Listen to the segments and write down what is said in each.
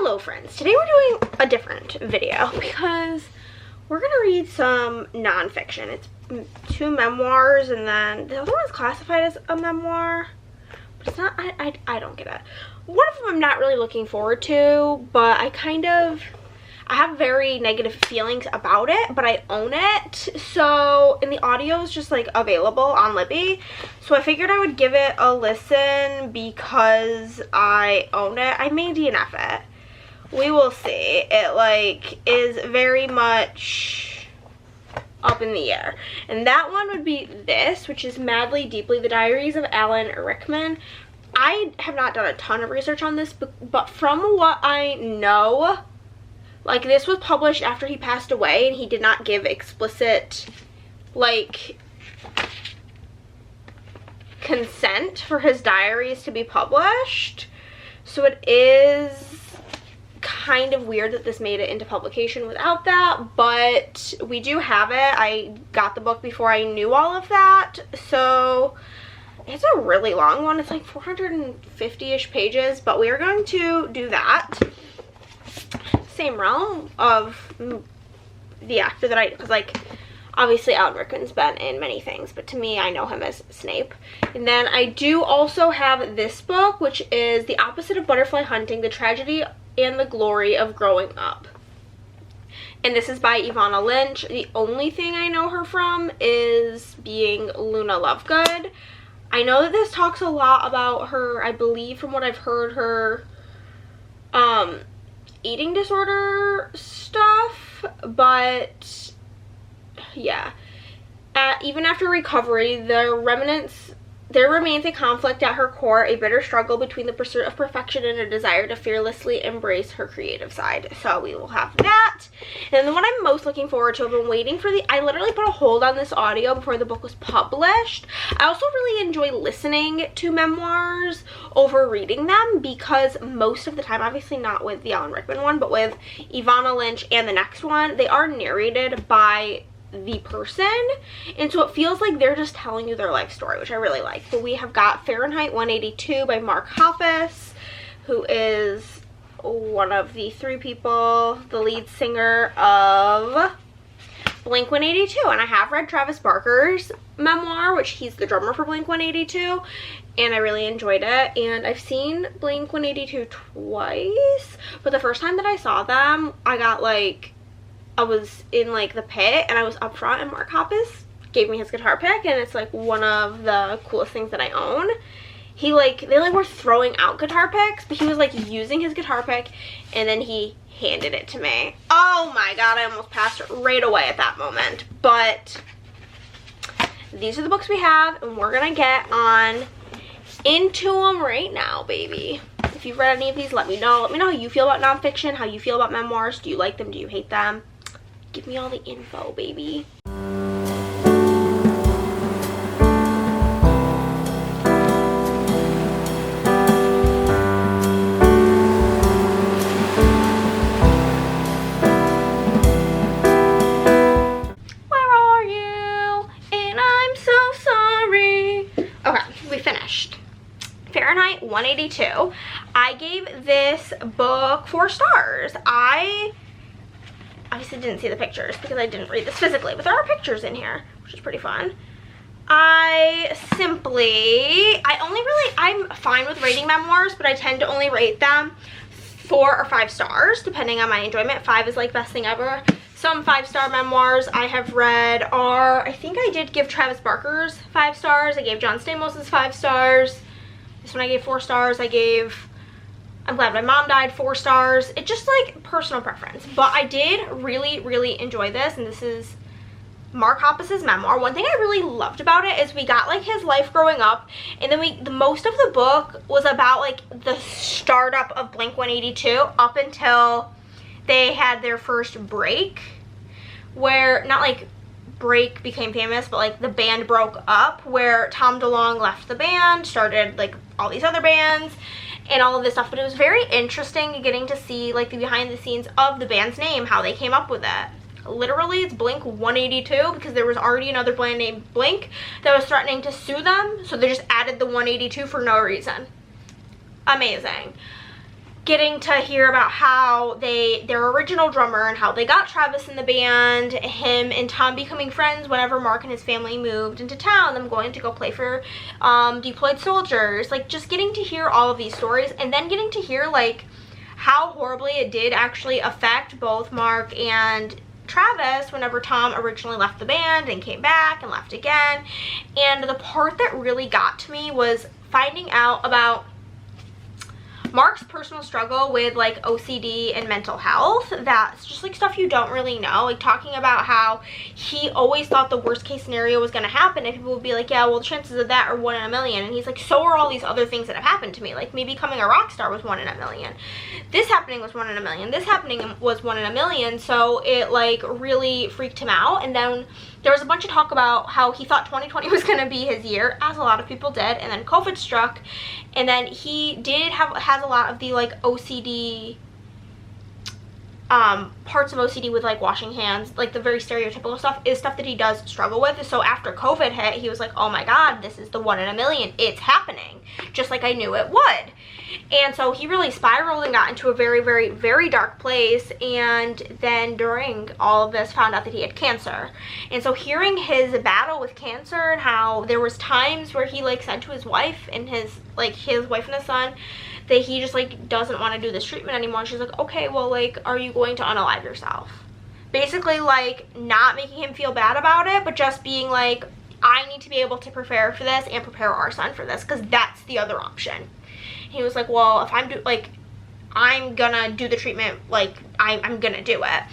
Hello friends, today we're doing a different video because we're gonna read some nonfiction. It's 2 memoirs and then the other one's classified as a memoir, but it's not. I don't get it. One of them I'm not really looking forward to, but I have very negative feelings about it, but I own it. So, and the audio is just like available on Libby. So I figured I would give it a listen because I own it. I may DNF it. We will see. It like is very much up in the air. And that one would be this, which is Madly Deeply, the Diaries of Alan Rickman. I have not done a ton of research on this, but from what I know, like, this was published after he passed away, and he did not give explicit, like, consent for his diaries to be published. So it is kind of weird that this made it into publication without that, but we do have it. I got the book before I knew all of that, so it's a really long one. It's like 450-ish pages, but we are going to do that. Same realm of the actor that because like obviously Alan Rickman's been in many things, but to me I know him as Snape. And then I do also have this book, which is The Opposite of Butterfly Hunting, The Tragedy and the Glory of Growing Up, and this is by Evanna Lynch. The only thing I know her from is being Luna Lovegood. I know that this talks a lot about her, I believe from what I've heard, her eating disorder stuff, but yeah. Even after recovery, there remains a conflict at her core, a bitter struggle between the pursuit of perfection and a desire to fearlessly embrace her creative side. So we will have that. And the one I'm most looking forward to, I've been waiting for I literally put a hold on this audio before the book was published. I also really enjoy listening to memoirs over reading them because most of the time, obviously not with the Alan Rickman one, but with Evanna Lynch and the next one, they are narrated by the person, and so it feels like they're just telling you their life story, which I really like. But we have got Fahrenheit 182 by Mark Hoppus, who is one of the 3 people, the lead singer of Blink-182, and I have read Travis Barker's memoir, which he's the drummer for Blink-182, and I really enjoyed it. And I've seen Blink-182 twice, but the first time that I saw them, I was in like the pit and I was up front, and Mark Hoppus gave me his guitar pick, and it's like one of the coolest things that I own. They were throwing out guitar picks, but he was like using his guitar pick and then he handed it to me. Oh my god, I almost passed right away at that moment. But these are the books we have, and we're gonna get on into them right now, baby. If you've read any of these, let me know. Let me know how you feel about nonfiction, how you feel about memoirs. Do you like them? Do you hate them? Give me all the info, baby. Where are you? And I'm so sorry. Okay, we finished Fahrenheit 182. I gave this book 4 stars. I obviously didn't see the pictures because I didn't read this physically, but there are pictures in here, which is pretty fun. I'm fine with rating memoirs, but I tend to only rate them 4 or 5 stars, depending on my enjoyment. 5 is like best thing ever. Some 5-star memoirs I have read are, I think I did give Travis Barker's 5 stars. I gave John Stamos's 5 stars. This one I gave 4 stars. I gave I'm Glad My Mom Died 4 stars. It's just like personal preference, but I did really enjoy this, and this is Mark Hoppus's memoir. One thing I really loved about it is we got like his life growing up, and then the most of the book was about like the startup of Blink-182 up until they had their first break, where not like break became famous, but like the band broke up, where Tom DeLonge left the band, started like all these other bands and all of this stuff. But it was very interesting getting to see like the behind the scenes of the band's name, how they came up with it. Literally, it's Blink-182 because there was already another band named Blink that was threatening to sue them, so they just added the 182 for no reason. Amazing. getting to hear about how their original drummer and how they got Travis in the band, him and Tom becoming friends whenever Mark and his family moved into town, them going to go play for deployed soldiers, like just getting to hear all of these stories, and then getting to hear like how horribly it did actually affect both Mark and Travis whenever Tom originally left the band and came back and left again. And the part that really got to me was finding out about Mark's personal struggle with like OCD and mental health. That's just like stuff you don't really know, like talking about how he always thought the worst case scenario was going to happen, and people would be like, yeah, well, the chances of that are 1 in a million, and he's like, so are all these other things that have happened to me, like me becoming a rock star was 1 in a million, this happening was 1 in a million, this happening was 1 in a million. So it like really freaked him out. And then there was a bunch of talk about how he thought 2020 was going to be his year, as a lot of people did, and then COVID struck, and then he has a lot of the like OCD parts of OCD with like washing hands, like the very stereotypical stuff is stuff that he does struggle with. So after COVID hit, he was like, oh my god, this is the 1 in a million, it's happening, just like I knew it would. And so he really spiraled and got into a very, very, very dark place, and then during all of this found out that he had cancer. And so hearing his battle with cancer and how there was times where he like said to his wife and his wife and his son that he just like doesn't want to do this treatment anymore. And she's like, okay, well, like, are you going to unalive yourself? Basically like not making him feel bad about it, but just being like, I need to be able to prepare for this and prepare our son for this, because that's the other option. He was like, well, if I'm gonna do the treatment, like I'm gonna do it.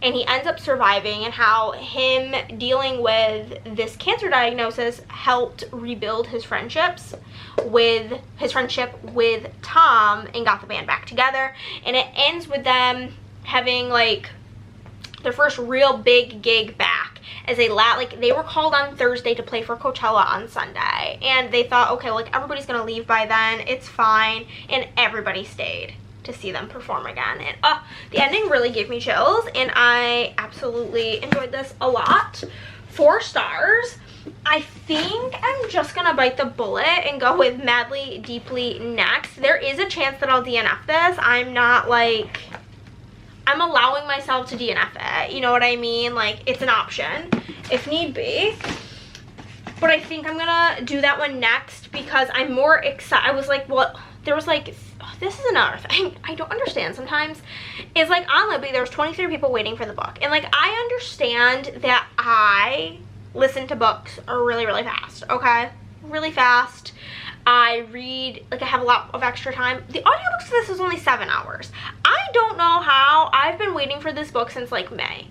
And he ends up surviving, and how him dealing with this cancer diagnosis helped rebuild his friendship with Tom and got the band back together. And it ends with them having like their first real big gig back, as they were called on Thursday to play for Coachella on Sunday, and they thought, okay, like everybody's gonna leave by then, it's fine, and everybody stayed to see them perform again. And the ending really gave me chills, and I absolutely enjoyed this a lot. 4 stars. I think I'm just gonna bite the bullet and go with Madly Deeply next. There is a chance that I'll DNF this. I'm allowing myself to DNF it, you know what I mean? Like, it's an option if need be. But I think I'm gonna do that one next because I'm more excited. I was like, well, there was like, this is another thing I don't understand sometimes. Is like on Libby, there's 23 people waiting for the book. And like, I understand that I listen to books really, really fast, okay? Really fast. I read, like I have a lot of extra time. The audiobooks for this is only 7 hours. I don't know how. I've been waiting for this book since like May.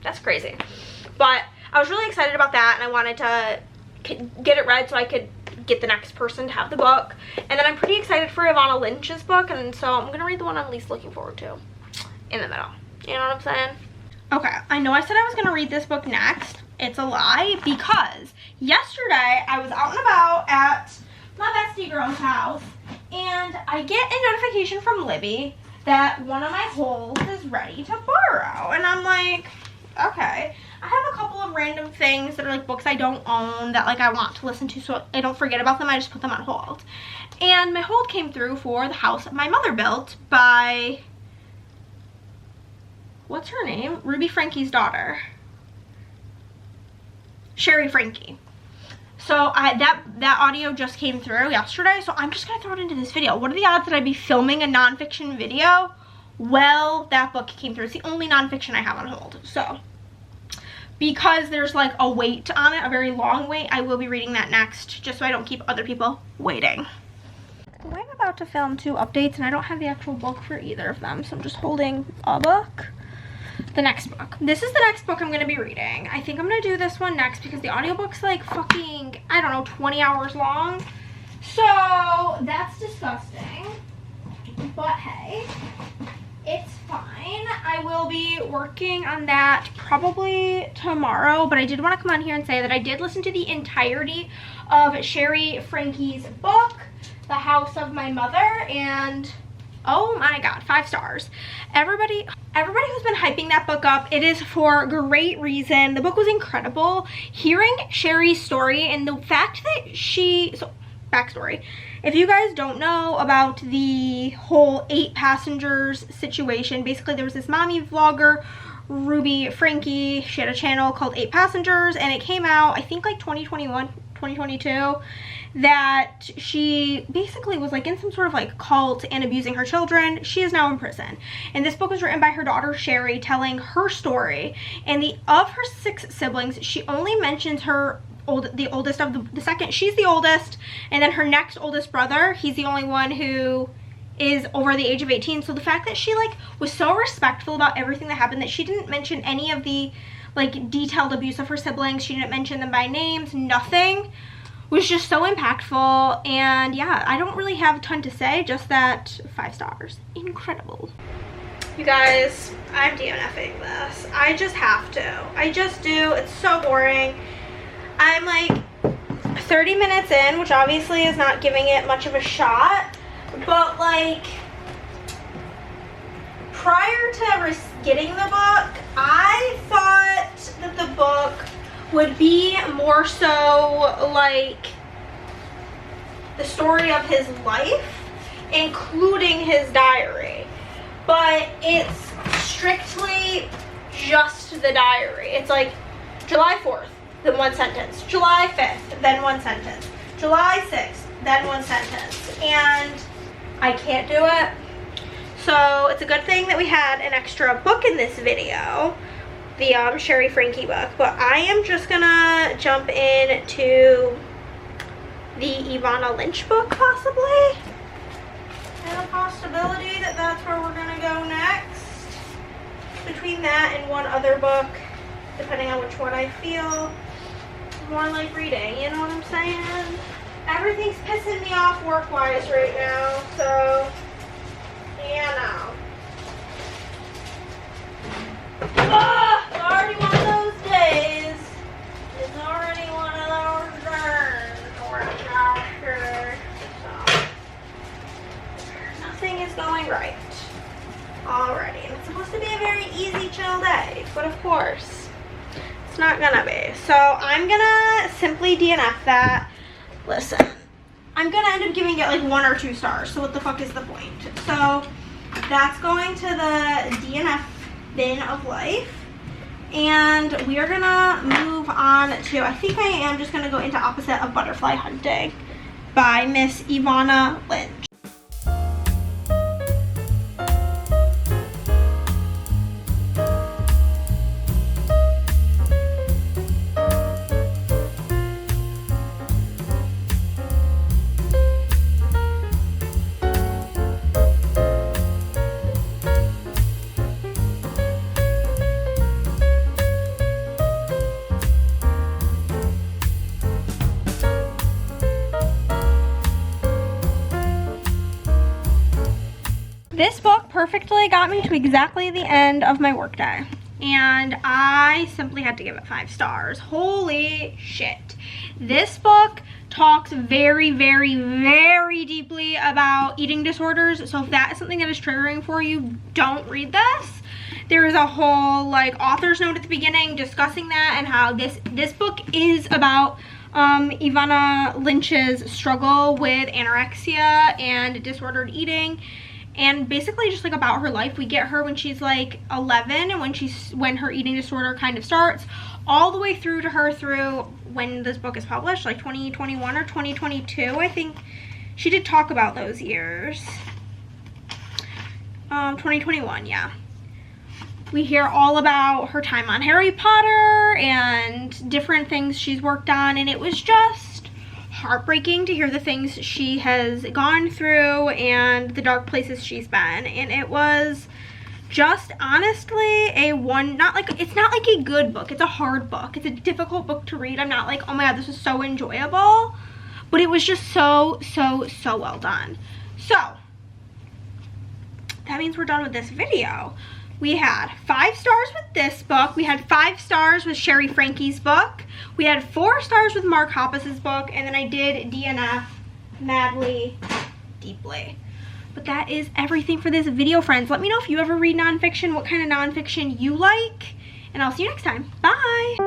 That's crazy. But I was really excited about that, and I wanted to get it read so I could get the next person to have the book. And then I'm pretty excited for Evanna Lynch's book, and so I'm gonna read the one I'm least looking forward to in the middle. You know what I'm saying? Okay, I know I said I was gonna read this book next. It's a lie, because yesterday I was out and about at my bestie girl's house, and I get a notification from Libby that one of my holds is ready to borrow. And I'm like, okay. I have a couple of random things that are like books I don't own that like I want to listen to, so I don't forget about them. I just put them on hold. And my hold came through for the house my mother built by, what's her name? Ruby Franke's daughter. Shari Franke. So that audio just came through yesterday, so I'm just gonna throw it into this video. What are the odds that I'd be filming a nonfiction video? Well, that book came through. It's the only nonfiction I have on hold. So because there's like a wait on it, a very long wait, I will be reading that next, just so I don't keep other people waiting. I'm about to film 2 updates, and I don't have the actual book for either of them, so I'm just holding a book. The next book. This is the next book I'm going to be reading. I think I'm going to do this one next because the audiobook's like fucking, I don't know, 20 hours long. So that's disgusting. But hey, it's fine. I will be working on that probably tomorrow, but I did want to come on here and say that I did listen to the entirety of Shari Franke's book, The House of My Mother, and oh my god, 5 stars. Everybody who's been hyping that book up, it is for great reason. The book was incredible. Hearing Shari's story and the fact that backstory. If you guys don't know about the whole 8 passengers situation, basically there was this mommy vlogger, Shari Franke. She had a channel called 8 Passengers, and it came out, I think, like 2021, 2022, that she basically was like in some sort of like cult and abusing her children. She is now in prison, and this book was written by her daughter Shari, telling her story. And of her 6 siblings, she only mentions the oldest of the second. She's the oldest, and then her next oldest brother, he's the only one who is over the age of 18. So the fact that she like was so respectful about everything that happened, that she didn't mention any of the like detailed abuse of her siblings, she didn't mention them by names, nothing, was just so impactful. And yeah, I don't really have a ton to say, just that 5 stars. Incredible. You guys, I'm DNFing this. I just have to. I just do. It's so boring. I'm like 30 minutes in, which obviously is not giving it much of a shot. But like, prior to getting the book, I thought that the book would be more so like the story of his life, including his diary. But it's strictly just the diary. It's like July 4th, then 1 sentence. July 5th, then 1 sentence. July 6th, then 1 sentence. And I can't do it. So it's a good thing that we had an extra book in this video, the Shari Franke book. But I am just gonna jump into the Evanna Lynch book, possibly. And a possibility that that's where we're gonna go next. Between that and one other book, depending on which one I feel more like reading, you know what I'm saying? Everything's pissing me off work-wise right now, so, you know. It's already one of those days. It's already one of those days where it's after, so. Nothing is going right already. And it's supposed to be a very easy, chill day, but of course, it's not gonna be. So I'm gonna simply DNF that. Listen, I'm gonna end up giving it like 1 or 2 stars, so what the fuck is the point? So that's going to the DNF bin of life, and we are gonna move on to, I think I am just gonna go into Opposite of Butterfly Hunting by Miss Evanna Lynch. This book perfectly got me to exactly the end of my workday, and I simply had to give it 5 stars. Holy shit. This book talks very, very, very deeply about eating disorders, so if that is something that is triggering for you, don't read this. There is a whole like author's note at the beginning discussing that, and how this book is about Evanna Lynch's struggle with anorexia and disordered eating, and basically just like about her life. We get her when she's like 11, and when her eating disorder kind of starts, all the way through to her through when this book is published, like 2021 or 2022. I think she did talk about those years. 2021, yeah. We hear all about her time on Harry Potter and different things she's worked on, and it was just heartbreaking to hear the things she has gone through and the dark places she's been. And it was just honestly it's not like a good book. It's a hard book. It's a difficult book to read. I'm not like, oh my god, this is so enjoyable, but it was just so well done. So that means we're done with this video. We had 5 stars with this book. We had 5 stars with Shari Franke's book. We had 4 stars with Mark Hoppus's book. And then I did DNF madly, deeply. But that is everything for this video, friends. Let me know if you ever read nonfiction, what kind of nonfiction you like. And I'll see you next time. Bye!